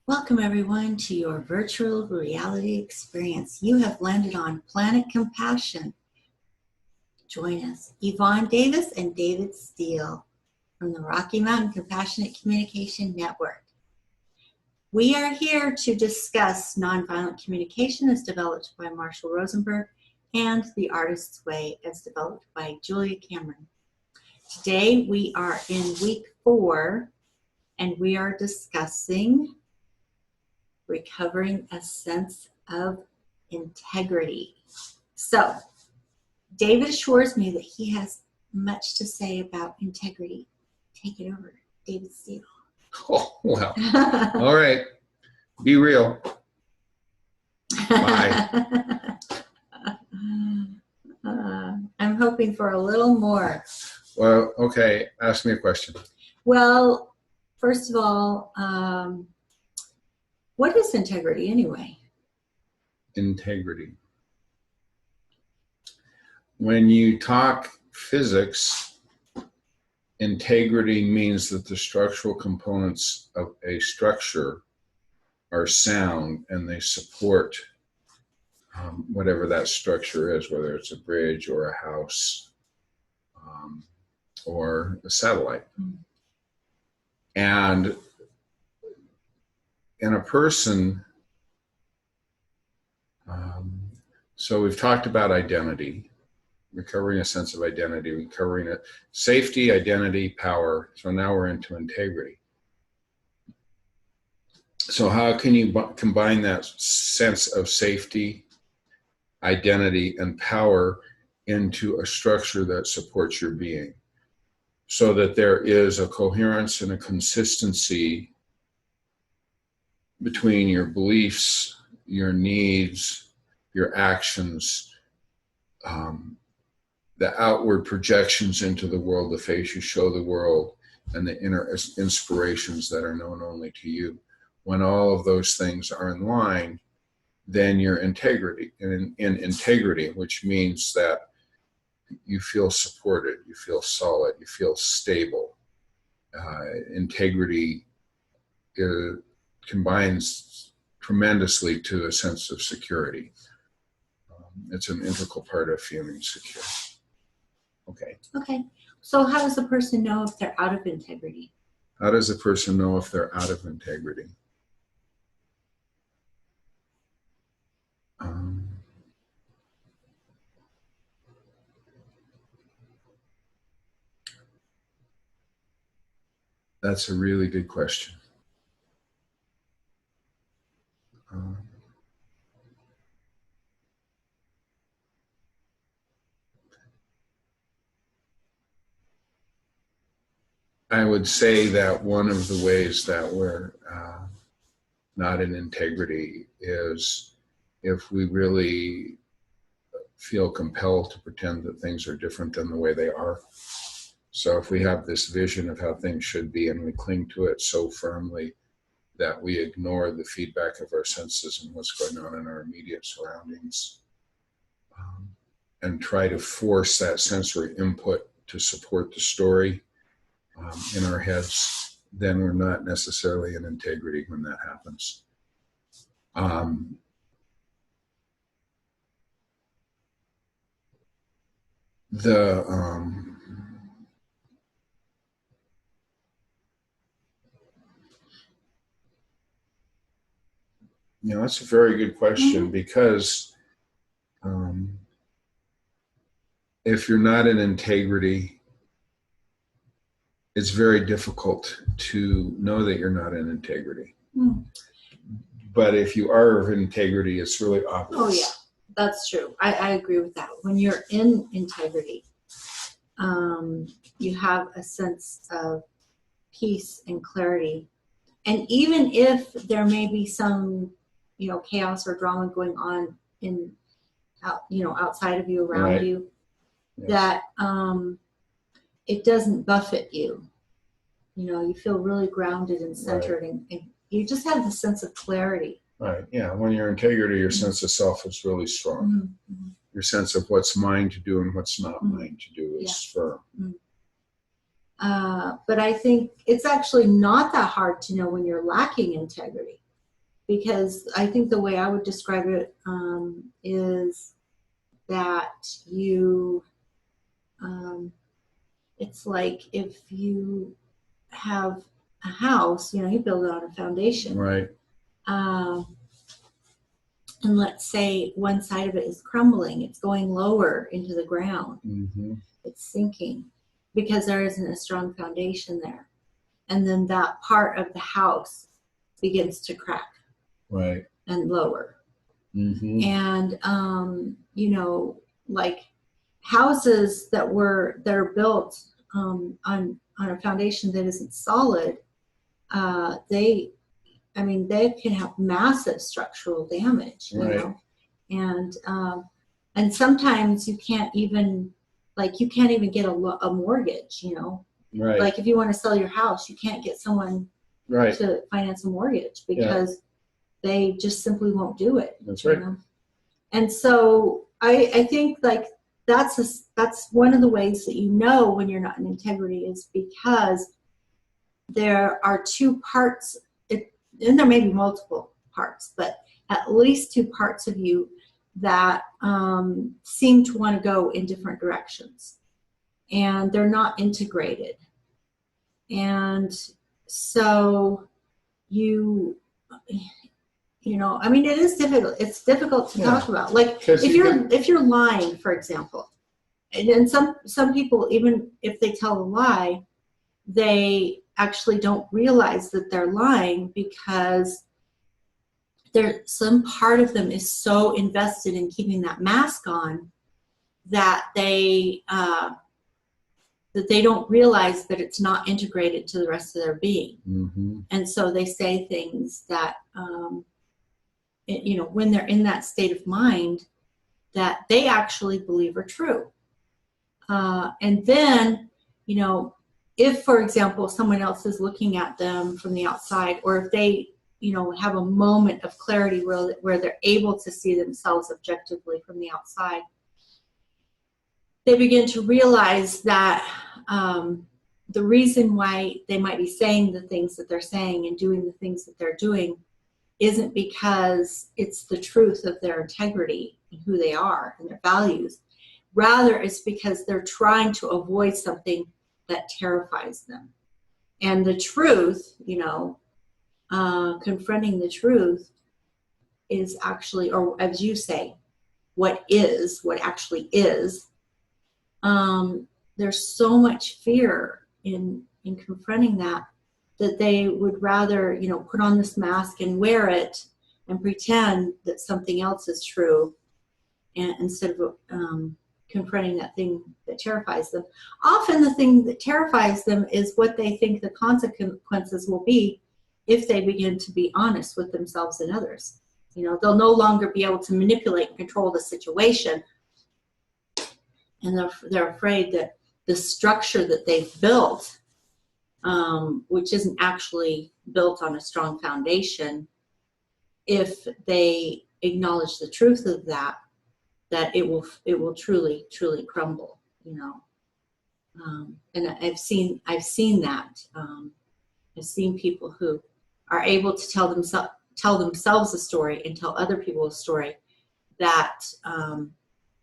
Welcome everyone to your virtual reality experience. You have landed on Planet Compassion. Join us, Yvonne Davis and David Steele from the Rocky Mountain Compassionate Communication Network. We are here to discuss nonviolent communication as developed by Marshall Rosenberg and The Artist's Way as developed by Julia Cameron. Today we are in week 4 and we are discussing recovering a sense of integrity. So, David assures me that he has much to say about integrity. Take it over, David Steele. Oh, well. All right. Be real. Bye. I'm hoping for a little more. Well, okay. Ask me a question. Well, first of all, what is integrity anyway? Integrity. When you talk physics, integrity means that the structural components of a structure are sound and they support whatever that structure is, whether it's a bridge or a house or a satellite. And in a person, so we've talked about identity, recovering a sense of identity, recovering it, safety, identity, power. So now we're into integrity. So how can you combine that sense of safety, identity, and power into a structure that supports your being so that there is a coherence and a consistency between your beliefs, your needs, your actions, the outward projections into the world, the face you show the world, and the inner inspirations that are known only to you. When all of those things are in line, then your integrity, in integrity, which means that you feel supported, you feel solid, you feel stable. Integrity combines tremendously to a sense of security. It's an integral part of feeling secure. Okay. Okay. So how does a person know if they're out of integrity? How does a person know if they're out of integrity? That's a really good question. I would say that one of the ways that we're not in integrity is if we really feel compelled to pretend that things are different than the way they are. So if we have this vision of how things should be and we cling to it so firmly that we ignore the feedback of our senses and what's going on in our immediate surroundings and try to force that sensory input to support the story in our heads, then we're not necessarily in integrity when that happens. That's a very good question because if you're not in integrity, it's very difficult to know that you're not in integrity. But if you are in integrity, it's really obvious. Oh, yeah, that's true. I agree with that. When you're in integrity, you have a sense of peace and clarity. And even if there may be some, chaos or drama going on outside of you, around you, yes, that it doesn't buffet you. You feel really grounded and centered, and you just have the sense of clarity. Right, yeah. When you're in integrity, your sense of self is really strong. Mm-hmm. Your sense of what's mine to do and what's not mine to do is firm. But I think it's actually not that hard to know when you're lacking integrity. because I think the way I would describe it is that you, it's like if you have a house, you know, you build it on a foundation. Right. And let's say one side of it is crumbling, it's going lower into the ground, it's sinking because there isn't a strong foundation there. And then that part of the house begins to crack, right, and lower. And, you know, like houses that are built on a foundation that isn't solid, they can have massive structural damage, you know, and sometimes you can't even get a mortgage, you know, like if you want to sell your house, you can't get someone to finance a mortgage because they just simply won't do it. That's right. Know? And so I think like that's one of the ways that you know when you're not in integrity is because there are two parts. And there may be multiple parts, but at least two parts of you that seem to want to go in different directions, and they're not integrated. And so you know, I mean, it is difficult. It's difficult to talk about. Like if you're lying, for example, and some people, even if they tell a lie, they actually don't realize that they're lying because some part of them is so invested in keeping that mask on that they don't realize that it's not integrated to the rest of their being. And so they say things that, you know, when they're in that state of mind that they actually believe are true. And then, you know, if, for example, someone else is looking at them from the outside, or if they, you know, have a moment of clarity where they're able to see themselves objectively from the outside, they begin to realize that the reason why they might be saying the things that they're saying and doing the things that they're doing isn't because it's the truth of their integrity and who they are and their values. Rather, it's because they're trying to avoid something that terrifies them. And the truth, you know, confronting the truth is actually, or as you say, what actually is. There's so much fear in confronting that they would rather, you know, put on this mask and wear it and pretend that something else is true, and instead of confronting that thing that terrifies them. Often the thing that terrifies them is what they think the consequences will be if they begin to be honest with themselves and others. You know, they'll no longer be able to manipulate and control the situation, and they're afraid that the structure that they've built, which isn't actually built on a strong foundation, if they acknowledge the truth of that it will truly crumble, you know. And I've seen that. I've seen people who are able to tell themselves a story and tell other people a story that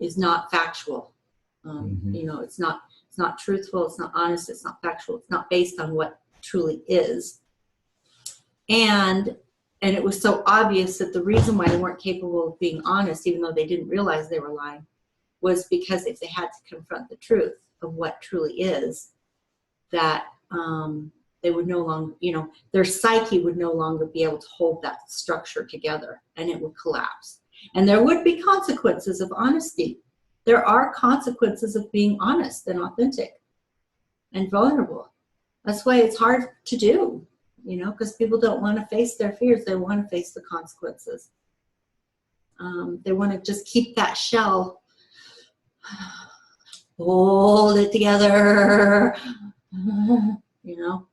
is not factual. You know, it's not truthful, it's not honest, it's not factual, it's not based on what truly is. And it was so obvious that the reason why they weren't capable of being honest, even though they didn't realize they were lying, was because if they had to confront the truth of what truly is, that they would no longer, you know, their psyche would no longer be able to hold that structure together, and it would collapse. And there would be consequences of honesty. There are consequences of being honest and authentic and vulnerable. That's why it's hard to do. You know, because people don't want to face their fears. They want to face the consequences. They want to just keep that shell, hold it together, you know.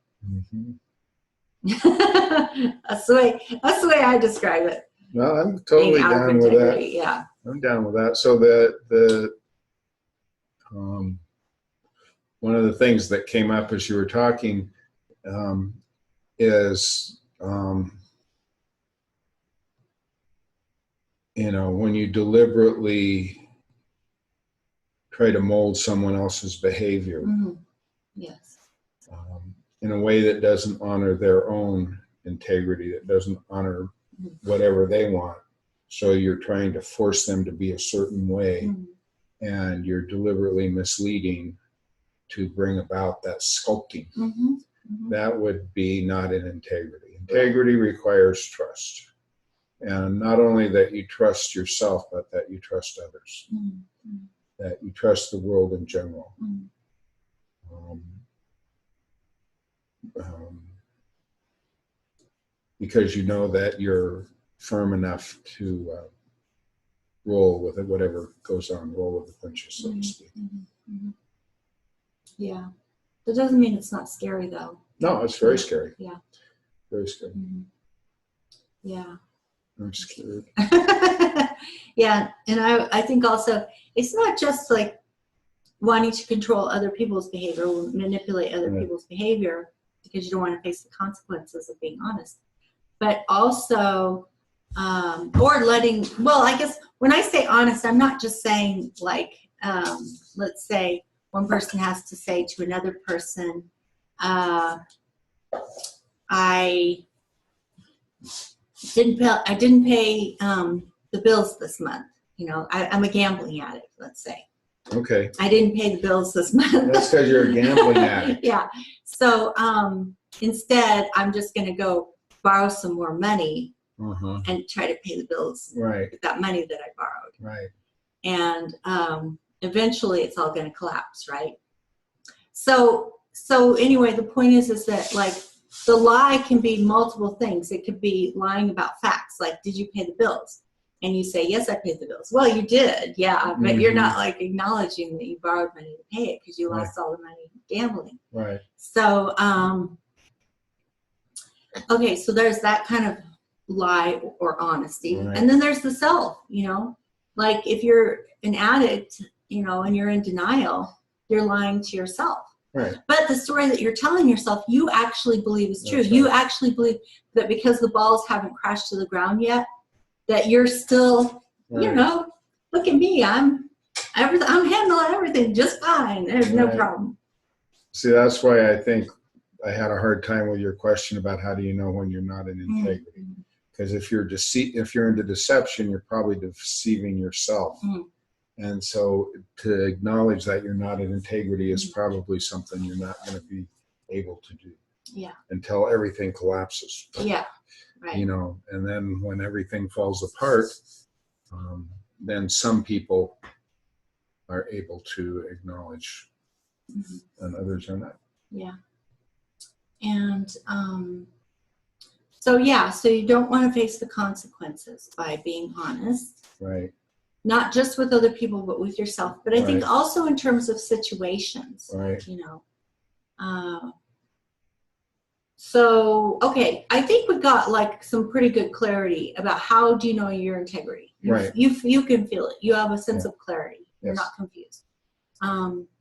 That's the way I describe it. Well, I'm totally down with that. Yeah, I'm down with that. So one of the things that came up as you were talking is when you deliberately try to mold someone else's behavior Yes. In a way that doesn't honor their own integrity, that doesn't honor whatever they want. So you're trying to force them to be a certain way, and you're deliberately misleading to bring about that sculpting. That would be not in integrity. Integrity requires trust. And not only that you trust yourself, but that you trust others, that you trust the world in general. Because you know that you're firm enough to roll with it, whatever goes on, roll with the punches, so to speak. Yeah. That doesn't mean it's not scary, though. No, it's very scary. Yeah. Very scary. Yeah. I'm scared. Yeah. And I think also it's not just like wanting to control other people's behavior or manipulate other people's behavior because you don't want to face the consequences of being honest. But also, or letting, well, I guess when I say honest, I'm not just saying like, let's say one person has to say to another person, I didn't pay the bills this month. I'm a gambling addict, let's say. Okay. I didn't pay the bills this month. That's because you're a gambling addict. Yeah. So instead, I'm just going to go borrow some more money and try to pay the bills with that money that I borrowed. Right. And eventually, it's all going to collapse, right? So anyway, the point is that like the lie can be multiple things. It could be lying about facts, like did you pay the bills? And you say, yes, I paid the bills. Well, you did, yeah, but you're not like acknowledging that you borrowed money to pay it because you lost all the money gambling. Right. So, okay, so there's that kind of lie or honesty. Right. And then there's the self, like if you're an addict, and you're in denial, you're lying to yourself. Right. But the story that you're telling yourself, you actually believe is true. That's You right. actually believe that because the balls haven't crashed to the ground yet, that you're still, look at me. I'm handling everything just fine. There's no problem. See, that's why I think I had a hard time with your question about how do you know when you're not in integrity? Because if you're into deception, you're probably deceiving yourself. And so to acknowledge that you're not in integrity is probably something you're not going to be able to do. Yeah. Until everything collapses. Yeah. Right. And then when everything falls apart, then some people are able to acknowledge and others are not. Yeah. And so you don't want to face the consequences by being honest. Right. Not just with other people, but with yourself. But I think also in terms of situations. Right. So, okay, I think we got like some pretty good clarity about how do you know your integrity. Right. You can feel it. You have a sense of clarity. You're not confused.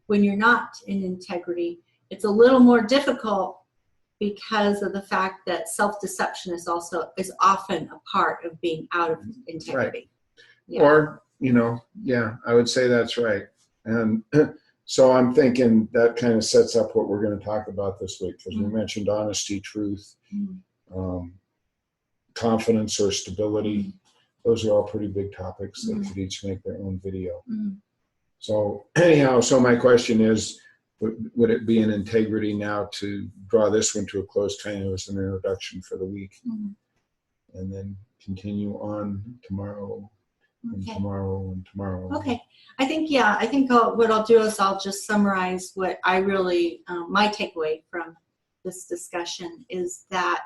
When you're not in integrity, it's a little more difficult because of the fact that self-deception is often a part of being out of integrity. Right. Yeah. Or, I would say that's right. And so I'm thinking that kind of sets up what we're going to talk about this week, because we mentioned honesty, truth, confidence or stability. Those are all pretty big topics that could each make their own video. So anyhow, my question is, would it be an integrity now to draw this one to a close, kind of as an introduction for the week, and then continue on tomorrow? And tomorrow and tomorrow. Okay. I think what I'll do is I'll just summarize what I really, my takeaway from this discussion is that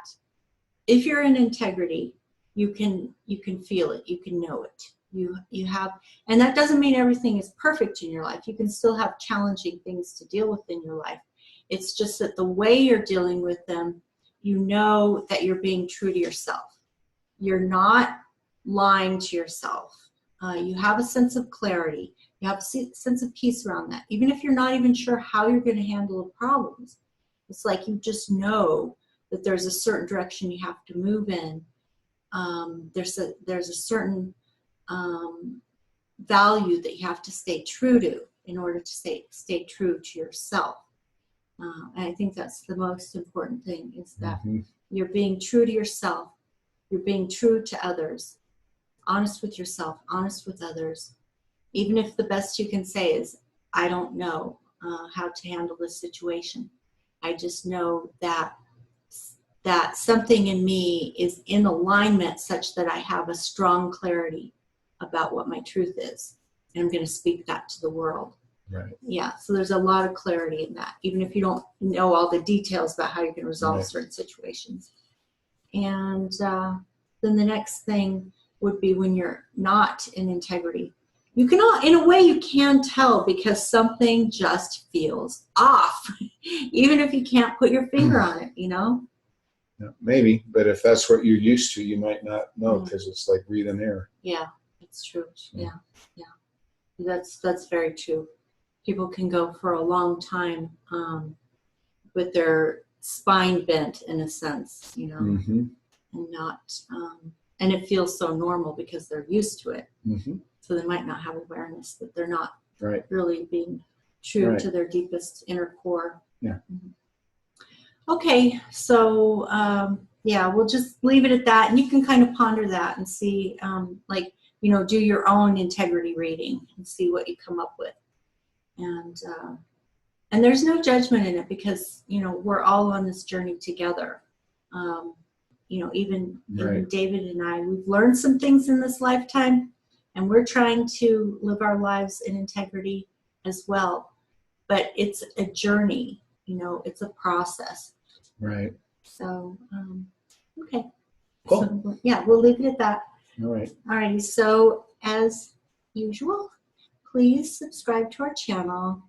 if you're in integrity, you can feel it, you can know it. You have, and that doesn't mean everything is perfect in your life. You can still have challenging things to deal with in your life. It's just that the way you're dealing with them, you know that you're being true to yourself. You're not lying to yourself. You have a sense of clarity. You have a sense of peace around that. Even if you're not even sure how you're going to handle the problems, it's like you just know that there's a certain direction you have to move in. There's a certain value that you have to stay true to in order to stay true to yourself. And I think that's the most important thing, is that you're being true to yourself. You're being true to others, honest with yourself, honest with others. Even if the best you can say is, I don't know how to handle this situation. I just know that something in me is in alignment such that I have a strong clarity about what my truth is. And I'm going to speak that to the world. Right. Yeah, so there's a lot of clarity in that, even if you don't know all the details about how you can resolve certain situations. And then the next thing would be when you're not in integrity. You can, in a way, you can tell because something just feels off, even if you can't put your finger on it, you know? Yeah, maybe, but if that's what you're used to, you might not know, because it's like breathing air. Yeah, it's true. Yeah, yeah. That's very true. People can go for a long time with their spine bent, in a sense, you know, and not, and it feels so normal because they're used to it. So they might not have awareness that they're not really being true to their deepest inner core. Yeah. Okay, so yeah, we'll just leave it at that, and you can kind of ponder that and see, like, you know, do your own integrity rating and see what you come up with. And there's no judgment in it, because, you know, we're all on this journey together. You know, even David and I, we've learned some things in this lifetime, and we're trying to live our lives in integrity as well. But it's a journey, you know, it's a process. Right. So, okay. Cool. So, yeah, we'll leave it at that. All right. All righty. So, as usual, please subscribe to our channel.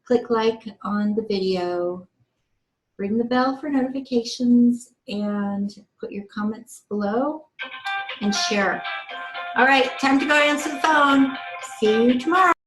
Click like on the video. Ring the bell for notifications, and put your comments below and share. All right, time to go answer the phone. See you tomorrow.